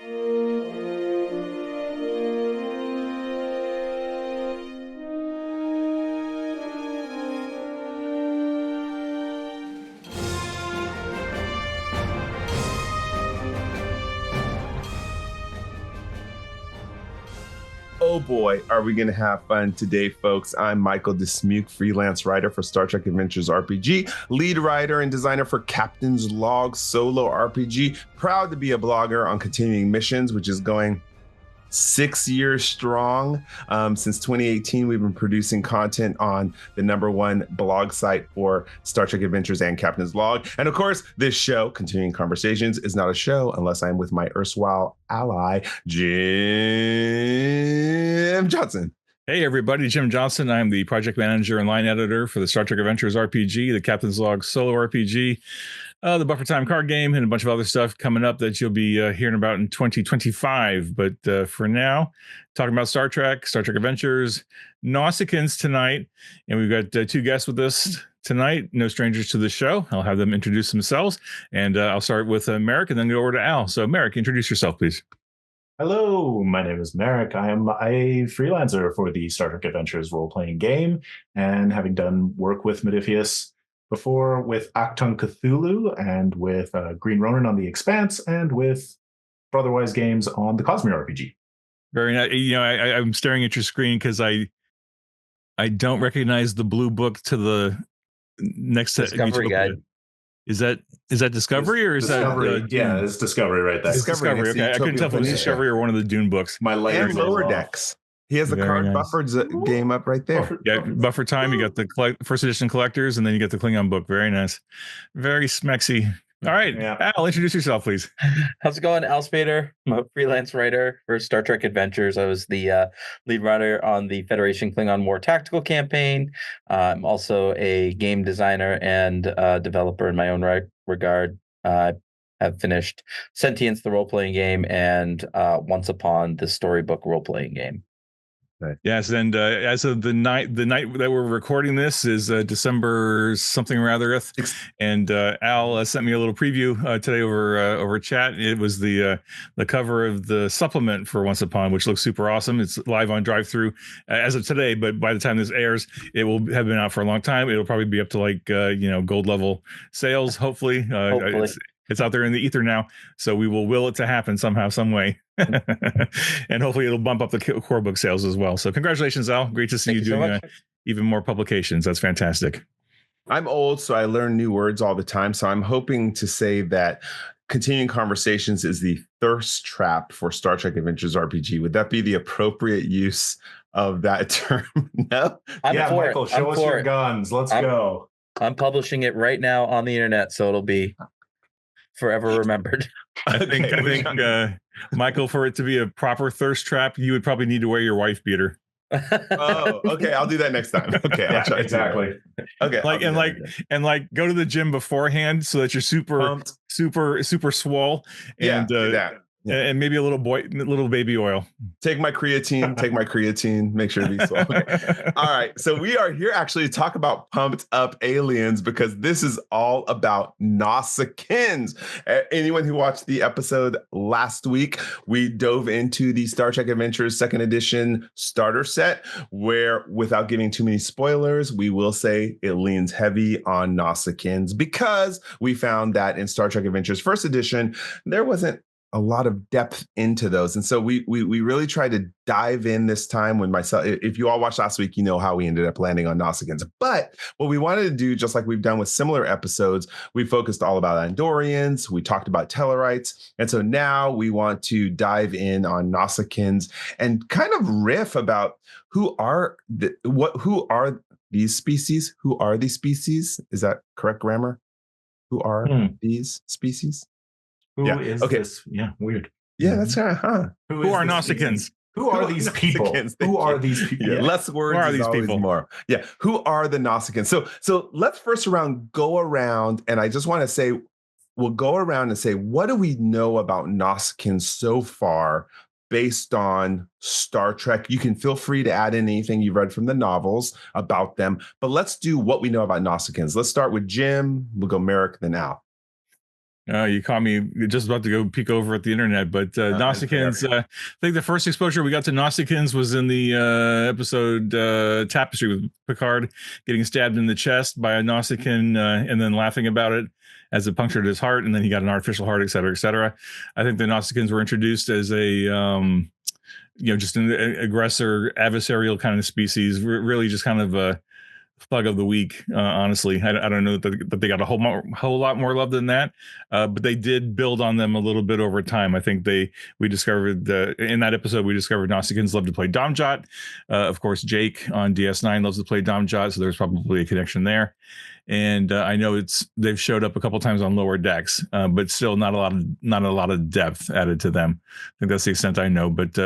Oh boy, are we going to have fun today, folks. I'm Michael Dismuke, freelance writer for Star Trek Adventures RPG, lead writer and designer for Captain's Log Solo RPG, proud to be a blogger on Continuing Missions, which is going 6 years strong. Since 2018, we've been producing content on the #1 blog site for Star Trek Adventures and Captain's Log. And of course, this show, Continuing Conversations, is not a show unless I'm with my erstwhile ally, Jim Johnson. Hey, everybody. Jim Johnson. I'm the project manager and line editor for the Star Trek Adventures RPG, the Captain's Log Solo RPG, the Buffer Time card game, and a bunch of other stuff coming up that you'll be hearing about in 2025. But for now, talking about Star Trek Adventures, Nausicaans tonight. And we've got two guests with us tonight, no strangers to the show. I'll have them introduce themselves. And I'll start with Meric and then go over to Al. So, Meric, introduce yourself, please. Hello, my name is Meric. I am a freelancer for the Star Trek Adventures role-playing game, and having done work with Modiphius before with Acton Cthulhu and with Green Ronin on The Expanse and with Brotherwise Games on the Cosmere RPG. Very nice. You know, I'm staring at your screen because I don't recognize the blue book to the next Discovery Guide. Is that Discovery or is Discovery, that yeah, it's Discovery right there. Discovery. Okay, I couldn't tell if it was Discovery or one of the Dune books. My and Lower Decks. He has the card buffered game up right there. Yeah, Buffer Time. You got the first edition collectors, and then you got the Klingon book. Very nice, very smexy. All right, yeah. Al, introduce yourself, please. How's it going? Al Spader. I'm a freelance writer for Star Trek Adventures. I was the lead writer on the Federation Klingon War tactical campaign. I'm also a game designer and developer in my own regard. I have finished Sentience, the role-playing game, and Once Upon, the storybook role-playing game. Yes, and as of the night that we're recording this is December something or other, and Al sent me a little preview today over chat. It was the cover of the supplement for Once Upon, which looks super awesome. It's live on drive-thru as of today, but by the time this airs, it will have been out for a long time. It'll probably be up to like gold level sales. Hopefully. It's out there in the ether now, so we will will it to happen somehow, some way, and hopefully it'll bump up the core book sales as well. So congratulations, Al. Great to see you doing even more publications. That's fantastic. I'm old, so I learn new words all the time. So I'm hoping to say that Continuing Conversations is the thirst trap for Star Trek Adventures RPG. Would that be the appropriate use of that term? No? Michael, show us your guns. Let's go. I'm publishing it right now on the internet, so it'll be forever remembered. I think Michael, for it to be a proper thirst trap, you would probably need to wear your wife beater. Oh, okay. I'll do that next time. Okay, I'll try exactly. Okay, and go to the gym beforehand so that you're super swole. And do that. Yeah. And maybe a little baby oil. Take my creatine, make sure to be slow. Okay. All right. So we are here actually to talk about pumped up aliens because this is all about Nausicaans. Anyone who watched the episode last week, we dove into the Star Trek Adventures 2nd edition starter set where, without giving too many spoilers, we will say it leans heavy on Nausicaans because we found that in Star Trek Adventures 1st edition, there wasn't a lot of depth into those. And so we really tried to dive in this time when myself, if you all watched last week, you know how we ended up landing on Nausicaans. But what we wanted to do, just like we've done with similar episodes, we focused all about Andorians, we talked about Tellarites. And so now we want to dive in on Nausicaans and kind of riff about who are these species? Who are these species? Is that correct grammar? Who are these species? Who is this? Yeah, weird. Yeah, that's kind of, Who are Nausicaans? Who are these people? Who are these people? Yeah. Less words. Who are these people? More. Yeah. Who are the Nausicaans? So let's first go around, and I just want to say, we'll go around and say, what do we know about Nausicaans so far based on Star Trek? You can feel free to add in anything you've read from the novels about them, but let's do what we know about Nausicaans. Let's start with Jim. We'll go Meric, then Al. You caught me just about to go peek over at the internet, but Nausicans, I think the first exposure we got to Nausicans was in the episode Tapestry with Picard getting stabbed in the chest by a Nausicaan and then laughing about it as it punctured his heart, and then he got an artificial heart, et cetera, et cetera. I think the Nausicans were introduced as a, just an aggressor, adversarial kind of species, really just kind of a thug of the week. Honestly, I don't know that they got a whole lot more love than that, but they did build on them a little bit over time. I think we discovered in that episode we discovered Nausicans love to play Domjot. Of course, Jake on DS9 loves to play Domjot, so there's probably a connection there. And I know they've showed up a couple times on lower decks, but still not a lot of depth added to them. I think that's the extent I know. But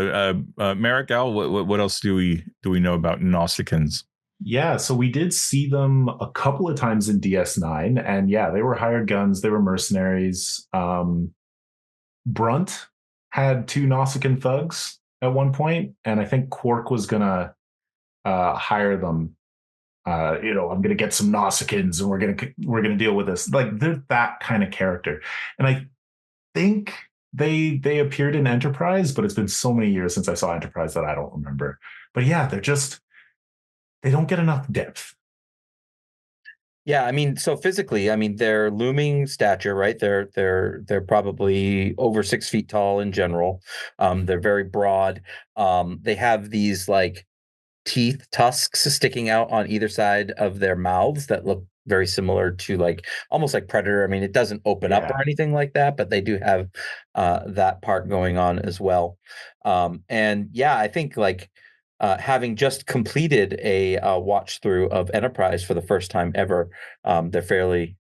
Meric, Al, what else do we know about Nausicans? Yeah, so we did see them a couple of times in DS9, and yeah, they were hired guns, they were mercenaries. Brunt had 2 Nausicaan thugs at one point, and I think Quark was gonna hire them. I'm gonna get some Nausicans, and we're gonna deal with this. Like, they're that kind of character, and I think they appeared in Enterprise, but it's been so many years since I saw Enterprise that I don't remember. But yeah, they don't get enough depth. Yeah, I mean, so physically, I mean, they're looming stature, right? They're probably over 6 feet tall in general. They're very broad. They have these like tusks sticking out on either side of their mouths that look very similar to almost like Predator. I mean, it doesn't open up or anything like that, but they do have that part going on as well. And yeah, I think having just completed a watch through of Enterprise for the first time ever, they're fairly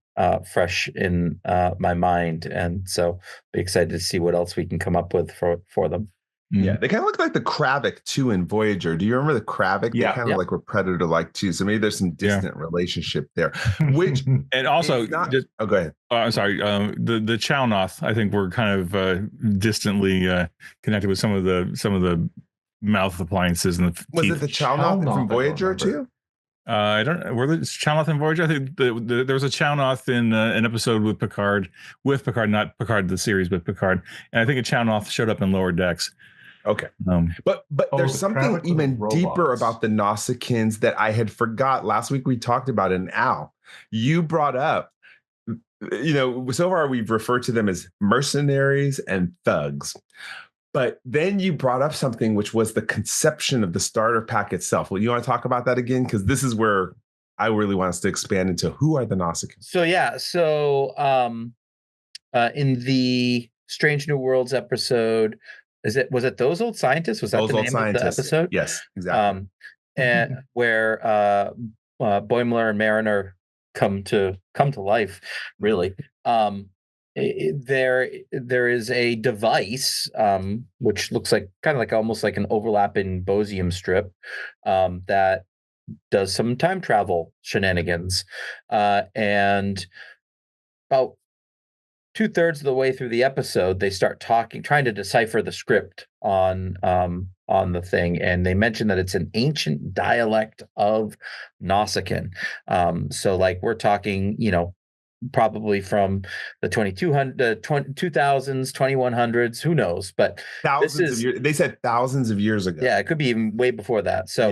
fresh in my mind, and so be excited to see what else we can come up with for them. Yeah, they kind of look like the Kravik too in Voyager. Do you remember the Kravik? Yeah, they kind of like were Predator-like too. So maybe there's some distant relationship there. Which and also, go ahead. I'm sorry. The Chownoth, I think, were kind of distantly connected with some of the mouth appliances and the Was teeth. it the Chownoth from Voyager too? I don't know. Were the Chownoth in Voyager? I think there was a Chownoth in an episode with Picard, not Picard the series, but Picard. And I think a Chownoth showed up in Lower Decks. Okay. But there's something even deeper about the Nausicaans that I had forgot. Last week we talked about it, and Al, you brought up, so far we've referred to them as mercenaries and thugs. But then you brought up something which was the conception of the starter pack itself. Well, you want to talk about that again? Because this is where I really want us to expand into who are the Nausicaans. So in the Strange New Worlds episode, was it Those Old Scientists? Was that Those the Old name Scientists. of the episode? Yes, exactly. And where Boimler and Mariner come to life, really. There is a device which looks like almost like an overlapping Bosium strip that does some time travel shenanigans, and about 2/3 of the way through the episode, they start trying to decipher the script on the thing, and they mention that it's an ancient dialect of Nausicaan. So we're talking, probably from the 2000s, 2100s, who knows? But thousands of years. They said thousands of years ago. Yeah, it could be even way before that. So,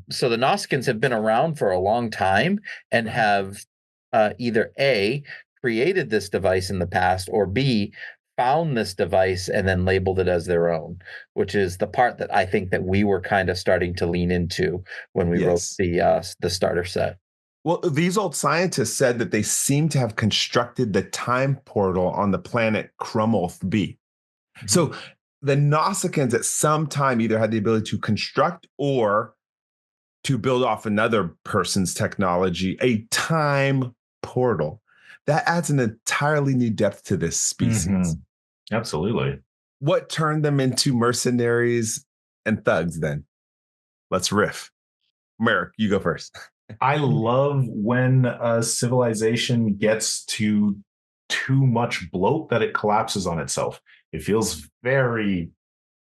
so the Nausicaans have been around for a long time and have either A, created this device in the past, or B, found this device and then labeled it as their own, which is the part that I think that we were kind of starting to lean into when we wrote the starter set. Well, these old scientists said that they seem to have constructed the time portal on the planet Krumolth B. Mm-hmm. So the Nausicaans at some time either had the ability to construct or to build off another person's technology, a time portal. That adds an entirely new depth to this species. Mm-hmm. Absolutely. What turned them into mercenaries and thugs then? Let's riff. Meric, you go first. I love when a civilization gets to too much bloat that it collapses on itself. It feels very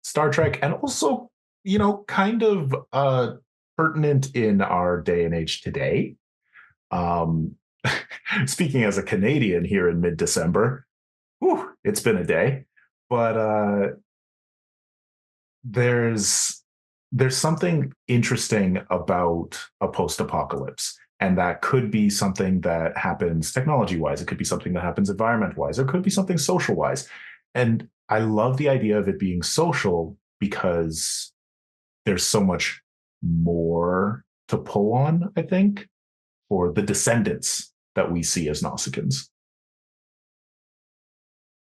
Star Trek, and also, kind of pertinent in our day and age today. Speaking as a Canadian here in mid-December, it's been a day. But there's something interesting about a post-apocalypse. And that could be something that happens technology-wise. It could be something that happens environment-wise. It could be something social-wise. And I love the idea of it being social because there's so much more to pull on, I think, for the descendants that we see as Nausicaans.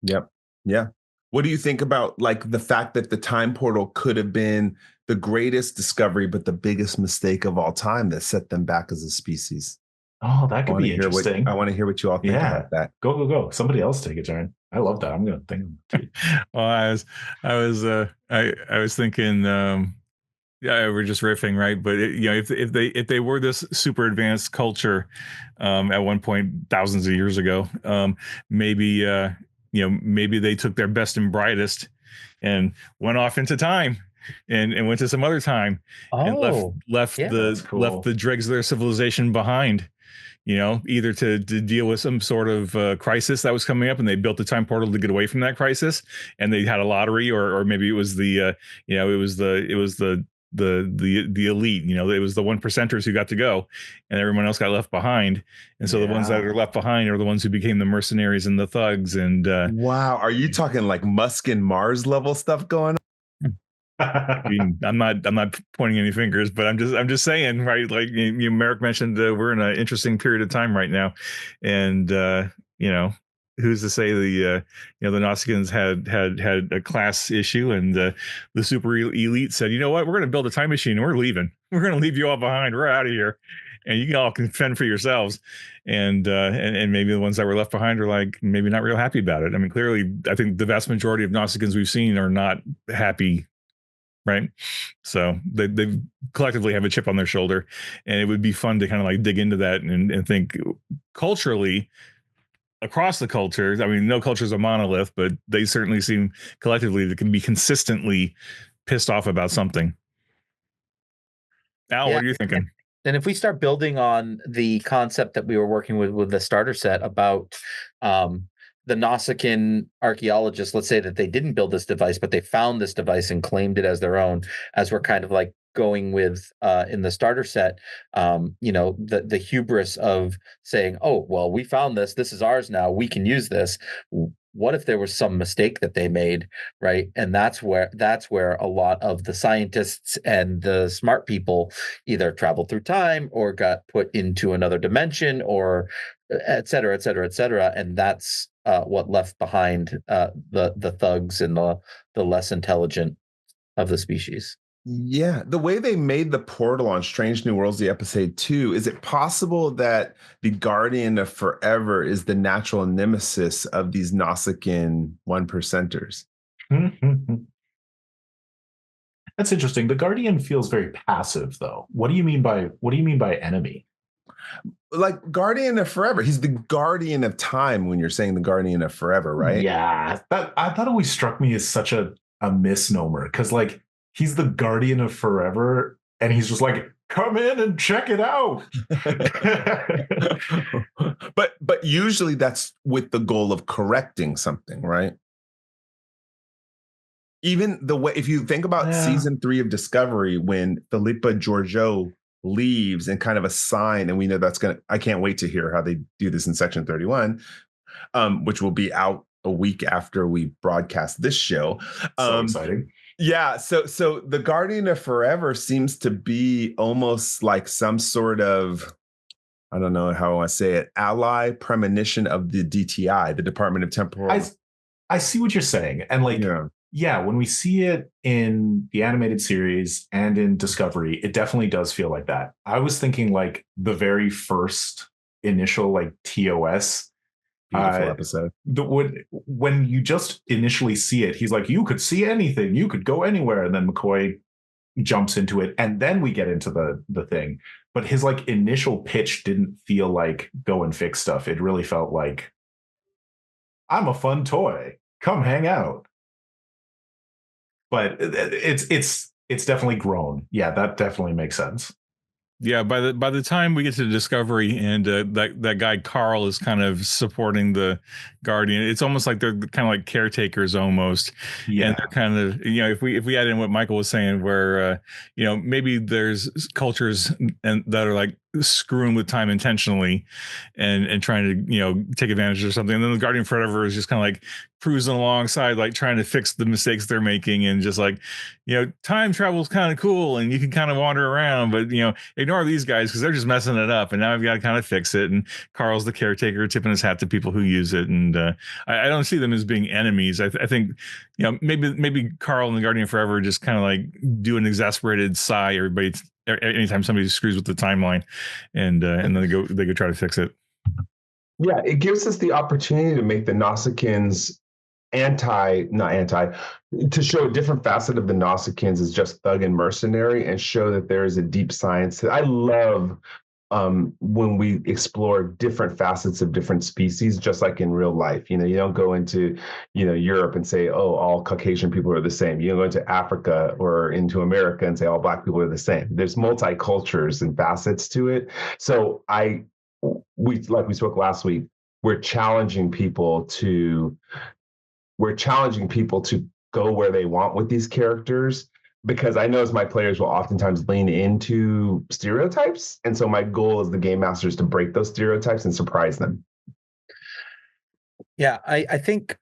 Yep. Yeah. What do you think about like the fact that the time portal could have been the greatest discovery, but the biggest mistake of all time that set them back as a species? Oh, that could be interesting. I want to hear what you all think about that. Go. Somebody else take a turn. I love that. I'm going to think. Well, I was thinking, yeah, we're just riffing, right? But if they were this super advanced culture, at one point, thousands of years ago, maybe maybe they took their best and brightest and went off into time and went to some other time and left the dregs of their civilization behind. Either to deal with some sort of crisis that was coming up, and they built a time portal to get away from that crisis, and they had a lottery, or maybe it was the elite. It was the 1%ers who got to go, and everyone else got left behind. And so the ones that are left behind are the ones who became the mercenaries and the thugs. And wow, are you talking like Musk and Mars level stuff going on? I mean, I'm not pointing any fingers, but I'm just saying, right? Like Meric mentioned, we're in an interesting period of time right now, and who's to say the Nausicans had a class issue, and the super elite said, you know what, we're going to build a time machine and we're leaving. We're going to leave you all behind. We're out of here, and you all can fend for yourselves. And maybe the ones that were left behind are like maybe not real happy about it. I mean, clearly, I think the vast majority of Nausicans we've seen are not happy. Right. So they collectively have a chip on their shoulder, and it would be fun to kind of like dig into that and think culturally across the cultures. I mean, no culture is a monolith, but they certainly seem collectively that can be consistently pissed off about something. Al, what are you thinking? And if we start building on the concept that we were working with the starter set about the Nausicaan archaeologists, let's say that they didn't build this device, but they found this device and claimed it as their own, as we're kind of like going with in the starter set, the hubris of saying, oh, well, we found this is ours now, we can use this. What if there was some mistake that they made, right? And that's where a lot of the scientists and the smart people either traveled through time or got put into another dimension, or et cetera, et cetera, et cetera. And that's what left behind the thugs and the less intelligent of the species. Yeah, the way they made the portal on Strange New Worlds, the episode 2, is it possible that the Guardian of Forever is the natural nemesis of these Nausicaan 1%ers? That's interesting. The Guardian feels very passive, though. What do you mean by enemy? Like Guardian of Forever, he's the guardian of time when you're saying the Guardian of Forever, right? Yeah, I thought always struck me as such a misnomer, because like he's the Guardian of Forever, and he's just like, come in and check it out. but usually that's with the goal of correcting something, right? Even the way, if you think about season 3 of Discovery, when Philippa Georgiou leaves and kind of a sign, and we know I can't wait to hear how they do this in section 31, which will be out a week after we broadcast this show. So exciting. Yeah, so the Guardian of Forever seems to be almost like some sort of, I don't know how I say it, ally premonition of the DTI, the Department of Temporal. I see what you're saying. And like, yeah, when we see it in the animated series and in Discovery, it definitely does feel like that. I was thinking like the very first initial like TOS. Beautiful episode. When you just initially see it, he's like, you could see anything, you could go anywhere, and then McCoy jumps into it, and then we get into the thing. But his like initial pitch didn't feel like go and fix stuff. It really felt like, I'm a fun toy, come hang out. But it's definitely grown. Yeah, that definitely makes sense. Yeah, by the time we get to the Discovery and that guy Carl is kind of supporting the Guardian, it's almost like they're kind of like caretakers almost, and they're kind of, if we add in what Michael was saying, where maybe there's cultures and that are like screwing with time intentionally and trying to take advantage or something, and then the Guardian Forever is just kind of like cruising alongside, like trying to fix the mistakes they're making, and just like time travel is kind of cool and you can kind of wander around, but ignore these guys because they're just messing it up, and now I've got to kind of fix it. And Carl's the caretaker, tipping his hat to people who use it, and I don't see them as being enemies. I think maybe Carl and the Guardian Forever just kind of like do an exasperated sigh anytime somebody screws with the timeline, and then they go try to fix it. Yeah, it gives us the opportunity to make the Nausicaans to show a different facet of the Nausicaans as just thug and mercenary, and show that there is a deep science. I love when we explore different facets of different species, just like in real life. You don't go into Europe and say, oh, all Caucasian people are the same. You don't go into Africa or into America and say all Black people are the same. There's multi-cultures and facets to it. So we spoke last week, we're challenging people to go where they want with these characters, because I know as my players will oftentimes lean into stereotypes. And so my goal as the game master is to break those stereotypes and surprise them. Yeah, I think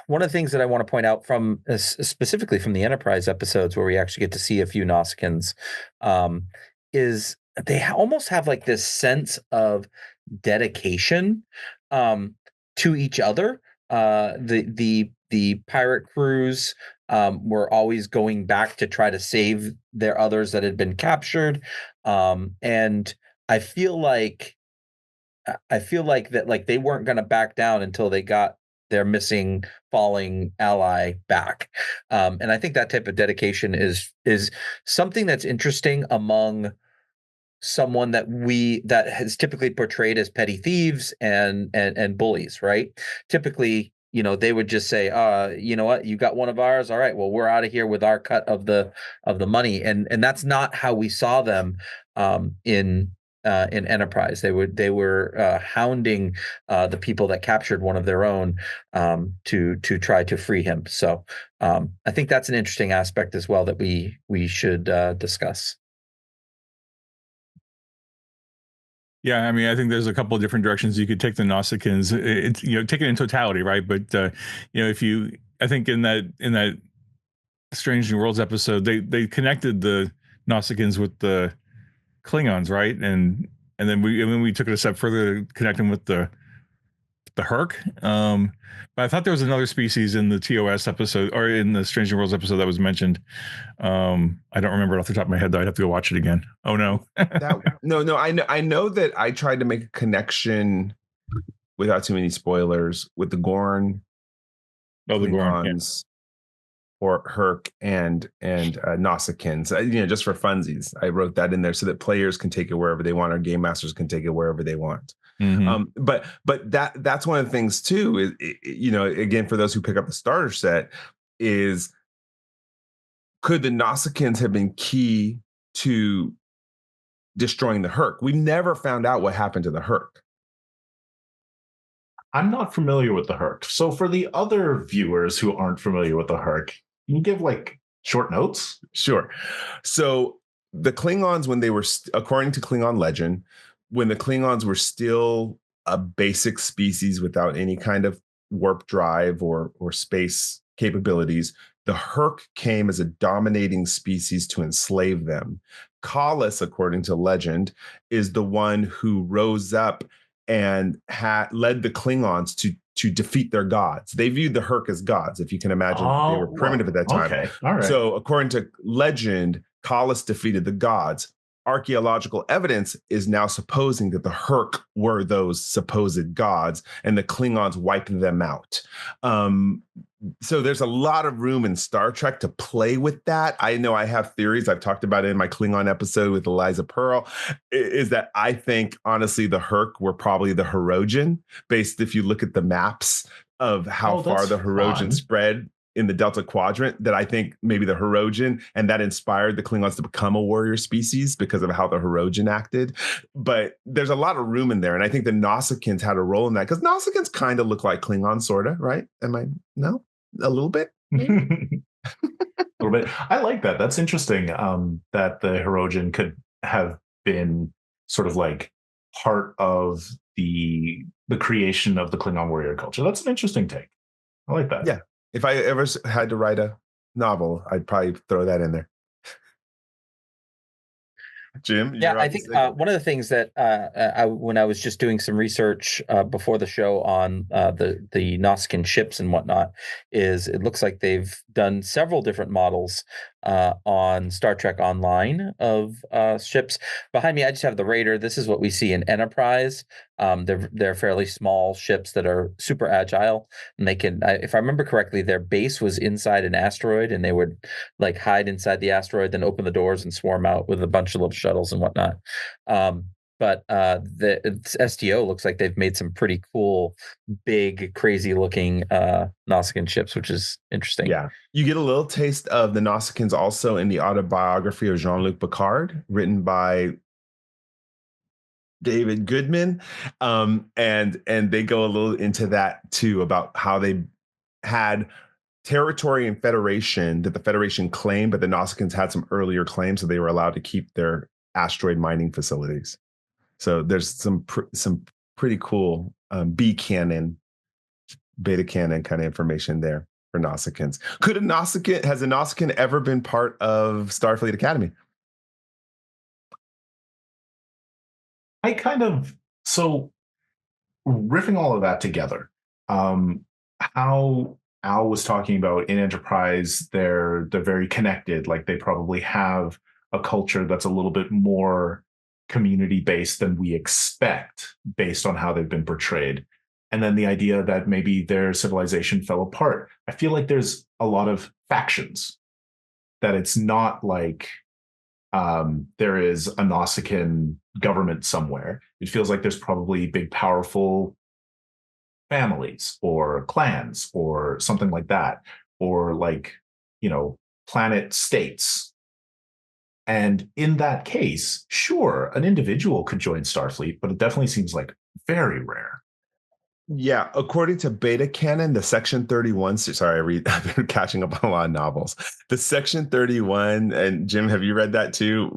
one of the things that I want to point out from specifically from the Enterprise episodes where we actually get to see a few Nausicaans is they almost have like this sense of dedication to each other. The pirate crews were always going back to try to save their others that had been captured, and I feel like that like they weren't going to back down until they got their missing falling ally back, and I think that type of dedication is something that's interesting among someone that is typically portrayed as petty thieves and bullies, right? Typically, they would just say, you know what, you got one of ours, all right, well, we're out of here with our cut of the money, and that's not how we saw them in Enterprise. They were hounding the people that captured one of their own to try to free him. So I think that's an interesting aspect as well that we should discuss. Yeah, I mean, I think there's a couple of different directions you could take the Nausicaans. It's take it in totality, right? But I think in that Strange New Worlds episode, they connected the Nausicaans with the Klingons, right? And then we took it a step further to connect them with the Herc. But I thought there was another species in the TOS episode or in the Strange New Worlds episode that was mentioned. I don't remember it off the top of my head, though. I'd have to go watch it again. Oh no. No. I know that I tried to make a connection without too many spoilers with the Gorn. Oh, the Gorns. Or Herc and Nausicaans, just for funsies. I wrote that in there so that players can take it wherever they want, or game masters can take it wherever they want. Mm-hmm. But that's one of the things too, is, again, for those who pick up the starter set, is could the Nausicaans have been key to destroying the Herc? We never found out what happened to the Herc. I'm not familiar with the Herc. So for the other viewers who aren't familiar with the Herc, can you give like short notes? Sure. So the Klingons, when they were, according to Klingon legend, when the Klingons were still a basic species without any kind of warp drive or space capabilities, the Herc came as a dominating species to enslave them. Kallus, according to legend, is the one who rose up and led the Klingons to defeat their gods. They viewed the Herc as gods, if you can imagine. They were primitive at that time. Okay. All right. So according to legend, Kallus defeated the gods. Archaeological evidence is now supposing that the Herc were those supposed gods, and the Klingons wiped them out. So there's a lot of room in Star Trek to play with that. I know I have theories. I've talked about it in my Klingon episode with Eliza Pearl, is that I think, honestly, the Herc were probably the Hirogen, based if you look at the maps of how far the Hirogen spread in the Delta Quadrant that I think maybe the Hirogen, and that inspired the Klingons to become a warrior species because of how the Hirogen acted. But there's a lot of room in there. And I think the Nausicaans had a role in that because Nausicaans kind of look like Klingons, sort of, right? No? A little bit? A little bit. I like that. That's interesting. That the Hirogen could have been sort of like part of the creation of the Klingon warrior culture. That's an interesting take. I like that. Yeah. If I ever had to write a novel, I'd probably throw that in there. Jim? Yeah, I think one of the things that when I was just doing some research before the show on the Nausicaan ships and whatnot, is it looks like they've done several different models on Star Trek Online of ships. Behind me, I just have the Raider. This is what we see in Enterprise. They're fairly small ships that are super agile, and they can, if I remember correctly, their base was inside an asteroid, and they would like hide inside the asteroid, then open the doors and swarm out with a bunch of little shuttles and whatnot. But the STO looks like they've made some pretty cool, big, crazy looking Nausicaan ships, which is interesting. Yeah. You get a little taste of the Nausicaans also in the autobiography of Jean-Luc Picard, written by David Goodman. And they go a little into that too, about how they had territory and Federation that the Federation claimed, but the Nausicans had some earlier claims, so they were allowed to keep their asteroid mining facilities. So there's some pretty cool B canon, beta canon kind of information there for Nausicaans. Has a Nausicaan ever been part of Starfleet Academy? So riffing all of that together, how Al was talking about in Enterprise, they're very connected. Like they probably have a culture that's a little bit more community-based than we expect based on how they've been portrayed. And then the idea that maybe their civilization fell apart. I feel like there's a lot of factions, that it's not like there is a Nausicaan government somewhere. It feels like there's probably big, powerful families or clans or something like that, or like, planet states. And in that case, sure, an individual could join Starfleet, but it definitely seems like very rare. Yeah, according to Beta Canon, the Section 31. Sorry, I've been catching up on a lot of novels. The Section 31, and Jim, have you read that too?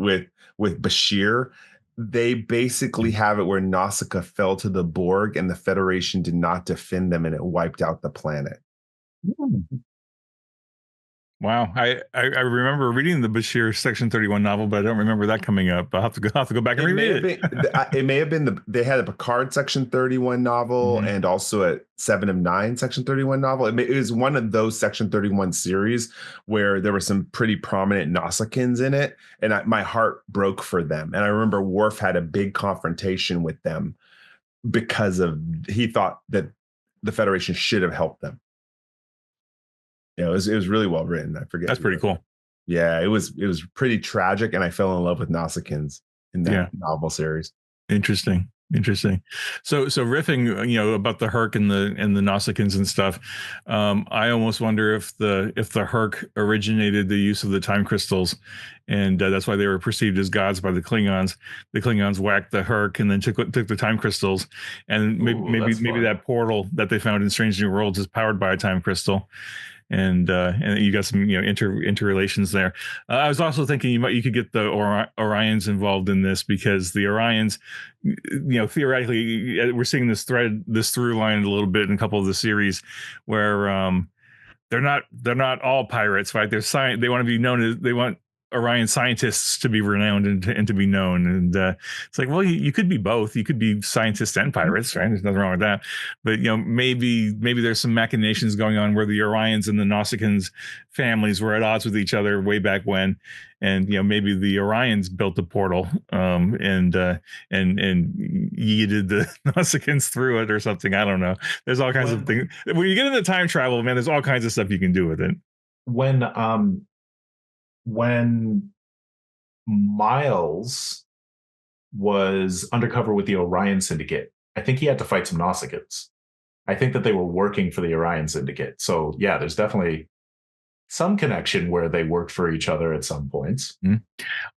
With Bashir, they basically have it where Nausicaa fell to the Borg, and the Federation did not defend them, and it wiped out the planet. Wow, I remember reading the Bashir Section 31 novel, but I don't remember that coming up. I'll have to go back and reread it. It may have been they had a Picard Section 31 novel, mm-hmm. and also a 7 of 9 Section 31 novel. It was one of those Section 31 series where there were some pretty prominent Nausicaans in it, and my heart broke for them. And I remember Worf had a big confrontation with them because he thought that the Federation should have helped them. Yeah, it was really well written. I forget. That's pretty cool. Yeah, it was pretty tragic, and I fell in love with Nausicaans in that novel series. Interesting. So riffing, about the Herc and the Nausicaans and stuff. I almost wonder if the Herc originated the use of the time crystals, and that's why they were perceived as gods by the Klingons. The Klingons whacked the Herc and then took the time crystals, and maybe that portal that they found in Strange New Worlds is powered by a time crystal. And you got some interrelations there. I was also thinking you could get the Orions involved in this, because the Orions, theoretically, we're seeing this through line a little bit in a couple of the series where they're not all pirates, right? They want to be known as, they want Orion scientists to be renowned and to be known. And it's like, well, you could be both. You could be scientists and pirates, right? There's nothing wrong with that. But, maybe there's some machinations going on where the Orions and the Nausicans families were at odds with each other way back when. And, maybe the Orions built the portal and yeeted the Nausicans through it or something. I don't know. There's all kinds of things. When you get into time travel, man, there's all kinds of stuff you can do with it. When Miles was undercover with the Orion Syndicate, I think he had to fight some Nausicaans. I think that they were working for the Orion Syndicate. So yeah, there's definitely some connection where they worked for each other at some points.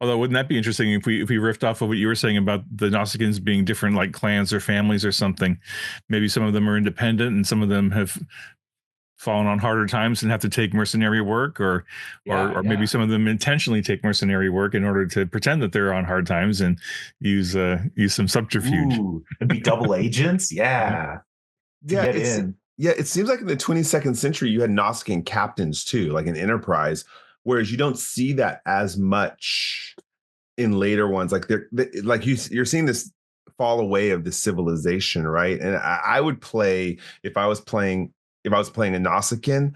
Although, wouldn't that be interesting if we riffed off of what you were saying about the Nausicaans being different, like clans or families or something? Maybe some of them are independent and some of them have fallen on harder times and have to take mercenary work, or maybe some of them intentionally take mercenary work in order to pretend that they're on hard times and use some subterfuge. Ooh, and be double agents. Yeah. Yeah, it seems like in the 22nd century you had Nausicaan captains too, like an Enterprise, whereas you don't see that as much in later ones. Like you're seeing this fall away of the civilization, right? And I would play if I was playing a Nausicaan,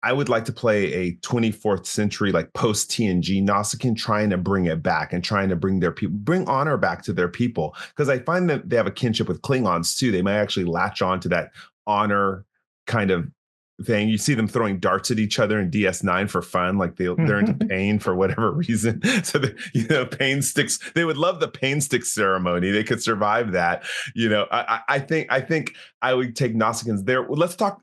I would like to play a 24th century, like post TNG Nausicaan, trying to bring it back and trying to bring honor back to their people. Because I find that they have a kinship with Klingons too. They might actually latch on to that honor kind of thing. You see them throwing darts at each other in DS9 for fun, like they're into pain for whatever reason. So pain sticks. They would love the pain stick ceremony. They could survive that. I think I would take Nausicaans there. Let's talk.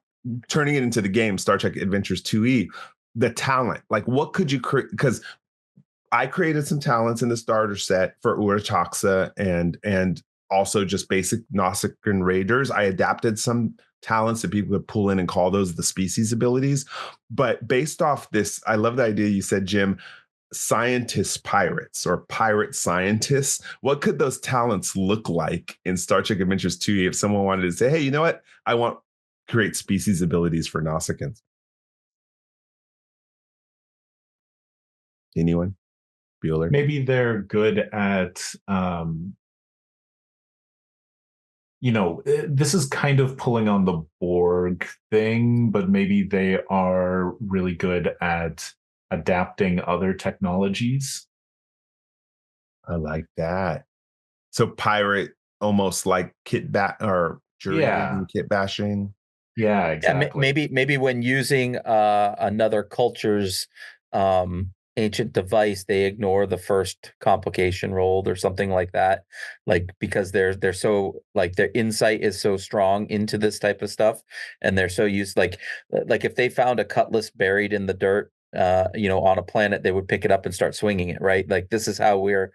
Turning it into the game, Star Trek Adventures 2E, the talent. Like, what could you create? Because I created some talents in the starter set for Urachaxa and also just basic Nausicaan raiders. I adapted some talents that people could pull in and call those the species abilities. But based off this, I love the idea you said, Jim, scientist pirates or pirate scientists. What could those talents look like in Star Trek Adventures 2E if someone wanted to say, hey, you know what? I want create species abilities for Nausicaans. Anyone? Bueller? Maybe they're good at, this is kind of pulling on the Borg thing, but maybe they are really good at adapting other technologies. I like that. So pirate, almost like kit bashing. Yeah, exactly. Maybe when using another culture's ancient device, they ignore the first complication rolled or something like that, like because they're so, like, their insight is so strong into this type of stuff, and they're so used, like if they found a cutlass buried in the dirt on a planet, they would pick it up and start swinging it, right? Like, this is how we're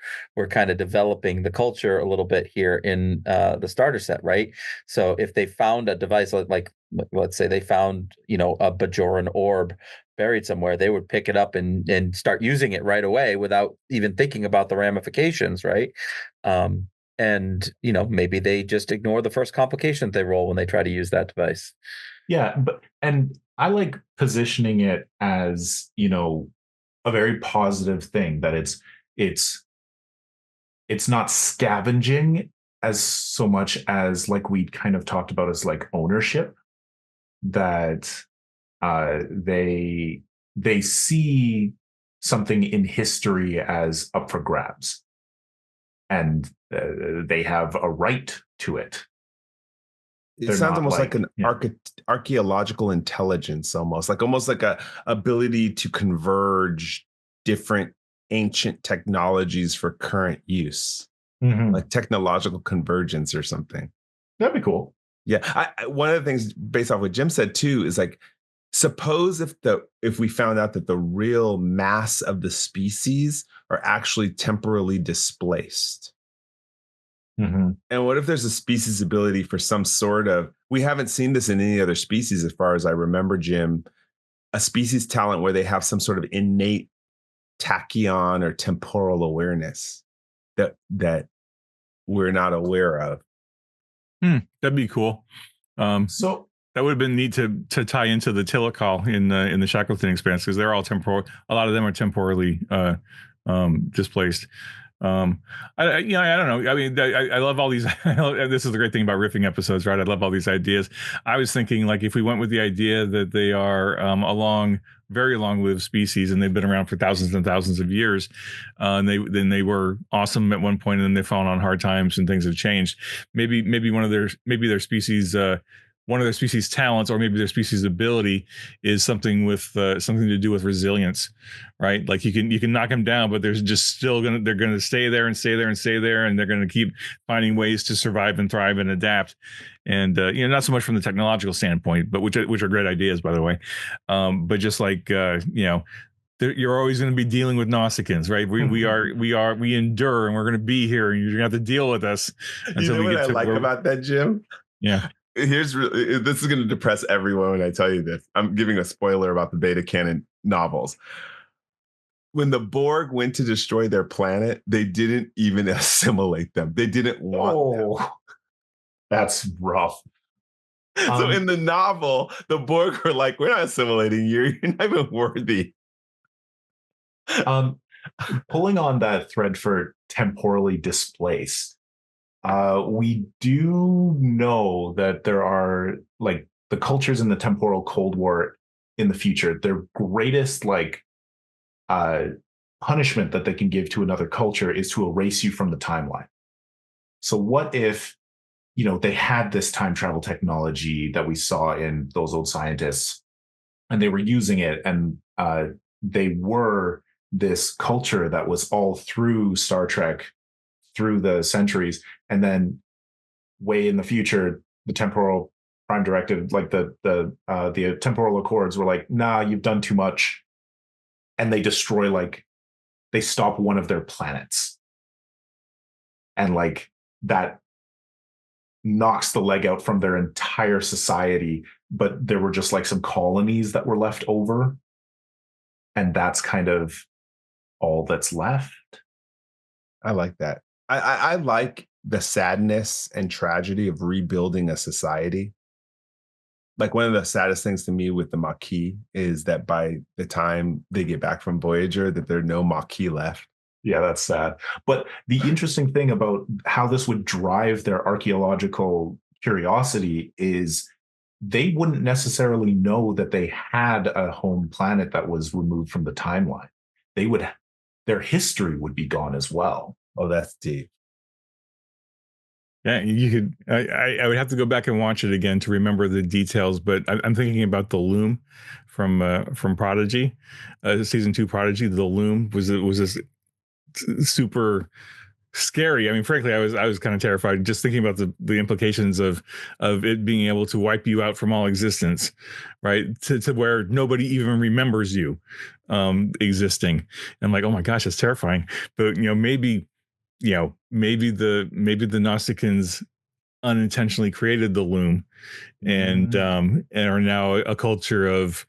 kind of developing the culture a little bit here in the starter set, right? So if they found a device like let's say they found a Bajoran orb buried somewhere, they would pick it up and start using it right away without even thinking about the ramifications, right? And maybe they just ignore the first complication they roll when they try to use that device. Yeah, and I like positioning it as, a very positive thing, that it's not scavenging as so much as, like we kind of talked about, as like ownership, that they see something in history as up for grabs, and they have a right to it. It sounds almost like an archaeological intelligence, almost like a ability to converge different ancient technologies for current use, like technological convergence or something. That'd be cool. Yeah, one of the things based off what Jim said too is, like, suppose if we found out that the real mass of the species are actually temporally displaced. And what if there's a species ability for some sort of, we haven't seen this in any other species as far as I remember, Jim, a species talent where they have some sort of innate tachyon or temporal awareness that we're not aware of. That'd be cool. So that would have been neat to tie into the Tillicol in the Shackleton Expanse, because they're all temporal. A lot of them are temporally displaced. I don't know. I mean, I love all these. This is the great thing about riffing episodes, right? I love all these ideas. I was thinking, like, if we went with the idea that they are very long-lived species and they've been around for thousands and thousands of years, and they were awesome at one point, and then they've fallen on hard times and things have changed. Maybe their species one of their species' talents, or maybe their species' ability, is something with something to do with resilience, right? Like you can knock them down, but there's just still they're gonna stay there and stay there and stay there, and they're gonna keep finding ways to survive and thrive and adapt. And not so much from the technological standpoint, but which are great ideas, by the way. But just like you're always going to be dealing with Nausicaans, right? We endure, and we're going to be here, and you're going to have to deal with us until you know we what get I to like about that, Jim? Yeah. This is going to depress everyone when I tell you this. I'm giving a spoiler about the beta canon novels. When the Borg went to destroy their planet, they didn't even assimilate them. They didn't want them. That's rough. So in the novel, the Borg were like, we're not assimilating you. You're not even worthy. Pulling on that thread for temporally displaced, we do know that there are like the cultures in the temporal Cold War in the future, their greatest punishment that they can give to another culture is to erase you from the timeline. So what if, they had this time travel technology that we saw in those old scientists, and they were using it, and they were this culture that was all through Star Trek through the centuries, and then way in the future, the temporal prime directive, like the temporal accords, were like, nah, you've done too much, and they destroy, they stop one of their planets, and that knocks the leg out from their entire society, but there were just some colonies that were left over, and that's kind of all that's left. I like that. I like the sadness and tragedy of rebuilding a society. Like, one of the saddest things to me with the Maquis is that by the time they get back from Voyager, that there are no Maquis left. Yeah, that's sad. But the interesting thing about how this would drive their archaeological curiosity is they wouldn't necessarily know that they had a home planet that was removed from the timeline. Their history would be gone as well. Oh, that's deep. Yeah, you could. I would have to go back and watch it again to remember the details. But I'm thinking about the Loom from Prodigy, season 2 Prodigy. The Loom was this super scary. I mean, frankly, I was kind of terrified just thinking about the implications of it being able to wipe you out from all existence, right? To where nobody even remembers you existing. And I'm like, oh my gosh, that's terrifying. But maybe the Nausicans unintentionally created the Loom, and are now a culture of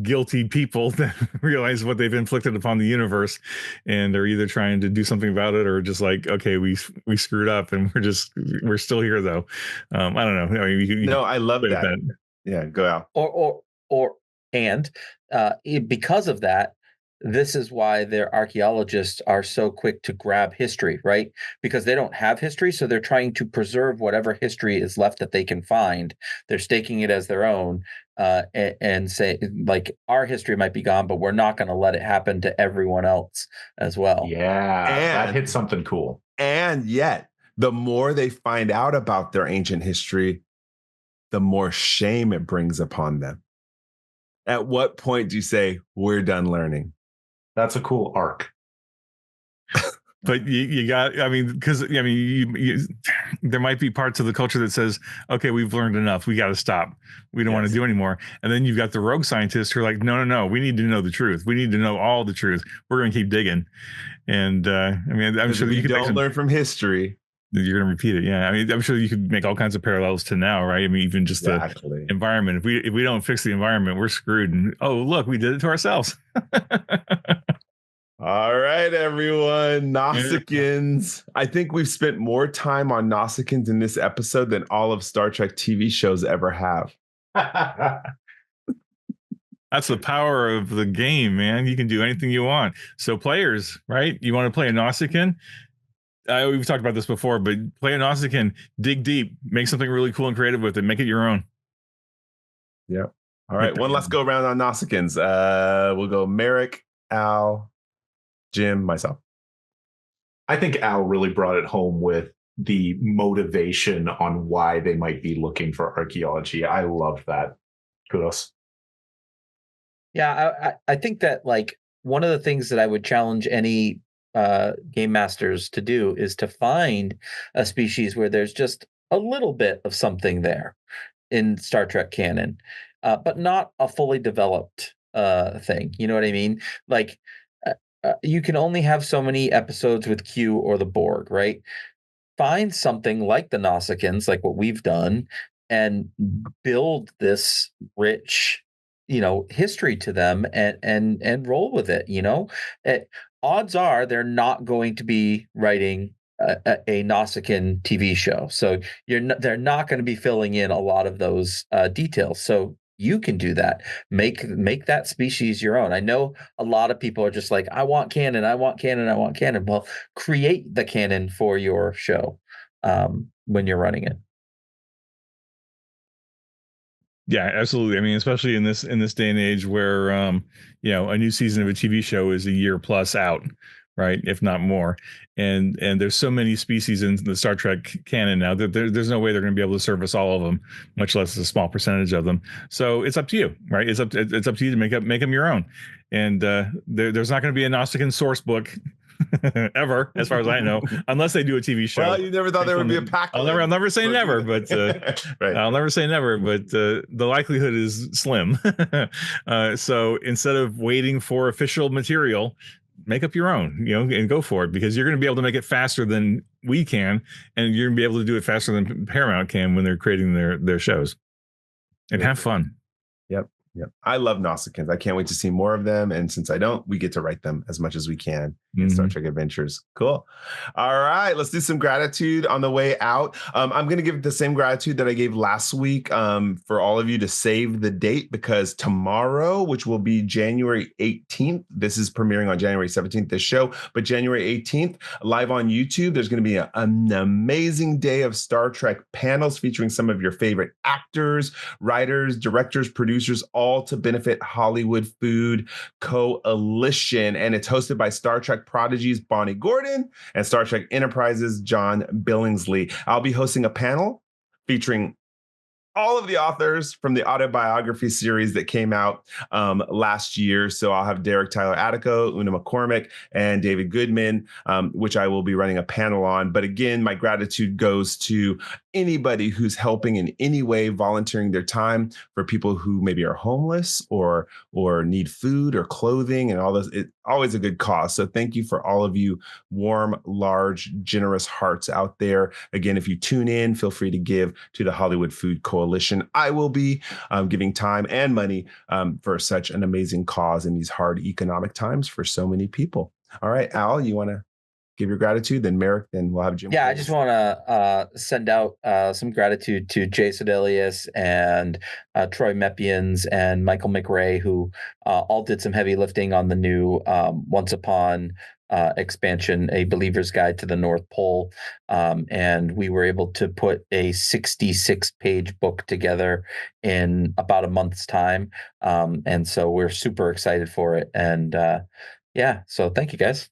guilty people that realize what they've inflicted upon the universe, and they're either trying to do something about it or just like, okay, we screwed up, and we're still here though. I don't know. I mean, I love that. Yeah, go out. Because of that, this is why their archaeologists are so quick to grab history, right? Because they don't have history, so they're trying to preserve whatever history is left that they can find. They're staking it as their own, and say, our history might be gone, but we're not going to let it happen to everyone else as well. Yeah, that hit something cool. And yet, the more they find out about their ancient history, the more shame it brings upon them. At what point do you say, we're done learning? That's a cool arc. But you got, because there might be parts of the culture that says, okay, we've learned enough. We got to stop. We don't want to do anymore. And then you've got the rogue scientists who are like, no, we need to know the truth. We need to know all the truth. We're going to keep digging. And I'm sure that you don't learn from history. You're going to repeat it. Yeah. I'm sure you could make all kinds of parallels to now, right? Even just the environment. If we don't fix the environment, we're screwed. And look, we did it to ourselves. All right, everyone. Nausicans. I think we've spent more time on Nausicans in this episode than all of Star Trek TV shows ever have. That's the power of the game, man. You can do anything you want. So players, right? You want to play a Nausicaan? We've talked about this before, but play a Nausicaan, dig deep, make something really cool and creative with it, make it your own. Yeah. All right. One last go around on Nausicans. We'll go Meric, Al, Jim, myself. I think Al really brought it home with the motivation on why they might be looking for archaeology. I love that. Kudos. Yeah, I think that like one of the things that I would challenge any game masters to do is to find a species where there's just a little bit of something there in Star Trek canon, but not a fully developed thing. You know what I mean? Like you can only have so many episodes with Q or the Borg, right? Find something like the Nausicaans, like what we've done, and build this rich, history to them, and roll with it. Odds are they're not going to be writing a Nausicaan TV show, so they're not going to be filling in a lot of those details. So you can do that. Make that species your own. I know a lot of people are just like, I want canon, I want canon, I want canon. Well, create the canon for your show when you're running it. Yeah, absolutely. I mean, especially in this day and age where a new season of a TV show is a year plus out, right? If not more. And there's so many species in the Star Trek canon now that there's no way they're going to be able to service all of them, much less a small percentage of them. So it's up to you, right? It's up to you to make them your own. And there's not going to be a Nausicaan source book ever, as far as I know, unless they do a TV show. Well, you never thought there would be a pack. I'll never say never, but right. I'll never say never, but the likelihood is slim. So instead of waiting for official material, make up your own, and go for it, because you're going to be able to make it faster than we can, and you're going to be able to do it faster than Paramount can when they're creating their shows. And have fun. Yep. I love Nausicaans. I can't wait to see more of them. And since I don't, we get to write them as much as we can in Star Trek Adventures. Cool. All right. Let's do some gratitude on the way out. I'm going to give the same gratitude that I gave last week for all of you to save the date, because tomorrow, which will be January 18th, this is premiering on January 17th, this show, but January 18th, live on YouTube, there's going to be an amazing day of Star Trek panels featuring some of your favorite actors, writers, directors, producers, all to benefit Hollywood Food Coalition. And it's hosted by Star Trek prodigies Bonnie Gordon and Star Trek Enterprises John Billingsley. I'll be hosting a panel featuring all of the authors from the autobiography series that came out last year. So I'll have Derek Tyler Attico, Una McCormick, and David Goodman, which I will be running a panel on. But again, my gratitude goes to anybody who's helping in any way, volunteering their time for people who maybe are homeless or need food or clothing and all those. It's always a good cause. So thank you for all of you warm, large, generous hearts out there. Again, if you tune in, feel free to give to the Hollywood Food Coalition. I will be giving time and money for such an amazing cause in these hard economic times for so many people. All right, Al, you want to give your gratitude, then Meric, then we'll have Jim. Yeah, I just want to send out some gratitude to Jay Sedelius and Troy Mepians and Michael McRae, who all did some heavy lifting on the new Once Upon expansion, A Believer's Guide to the North Pole. And we were able to put a 66-page book together in about a month's time. And so we're super excited for it. And so thank you, guys.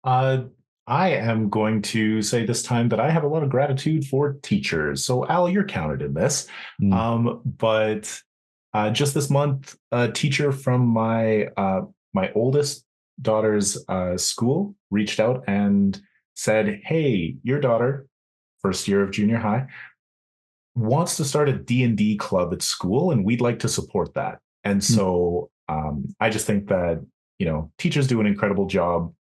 I am going to say this time that I have a lot of gratitude for teachers. So Al, you're counted in this. But just this month, a teacher from my oldest daughter's school reached out and said, "Hey, your daughter, first year of junior high, wants to start a D&D club at school, and we'd like to support that." And so I just think that teachers do an incredible job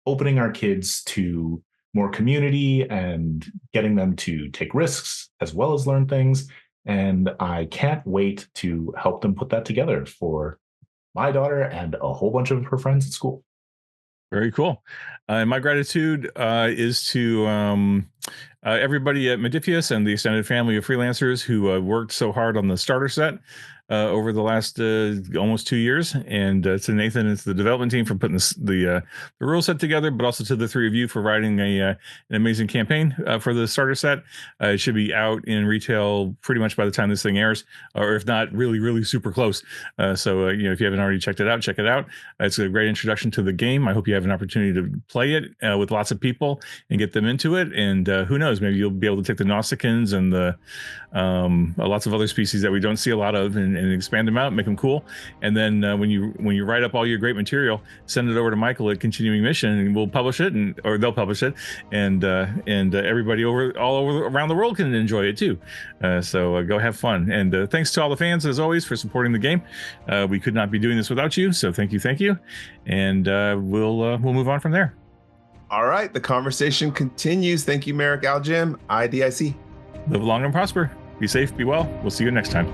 opening our kids to more community and getting them to take risks as well as learn things. And I can't wait to help them put that together for my daughter and a whole bunch of her friends at school. Very cool. My gratitude is to everybody at Modifius and the extended family of freelancers who worked so hard on the starter set. over the last almost 2 years, and to Nathan and to the development team for putting the rule set together, but also to the three of you for writing an amazing campaign for the starter set. It should be out in retail pretty much by the time this thing airs, or if not, really super close. So if you haven't already checked it out, check it out. It's a great introduction to the game. I hope you have an opportunity to play it with lots of people and get them into it. And who knows, maybe you'll be able to take the Nausicans and the lots of other species that we don't see a lot of and expand them out, make them cool. And then when you write up all your great material, send it over to Michael at Continuing Mission, and we'll publish it, or they'll publish it, and everybody all over around the world can enjoy it too. So go have fun. And thanks to all the fans, as always, for supporting the game. We could not be doing this without you, so thank you. And we'll move on from there. All right, the conversation continues. Thank you, Meric, Al, Jim, IDIC. Live long and prosper. Be safe, be well. We'll see you next time.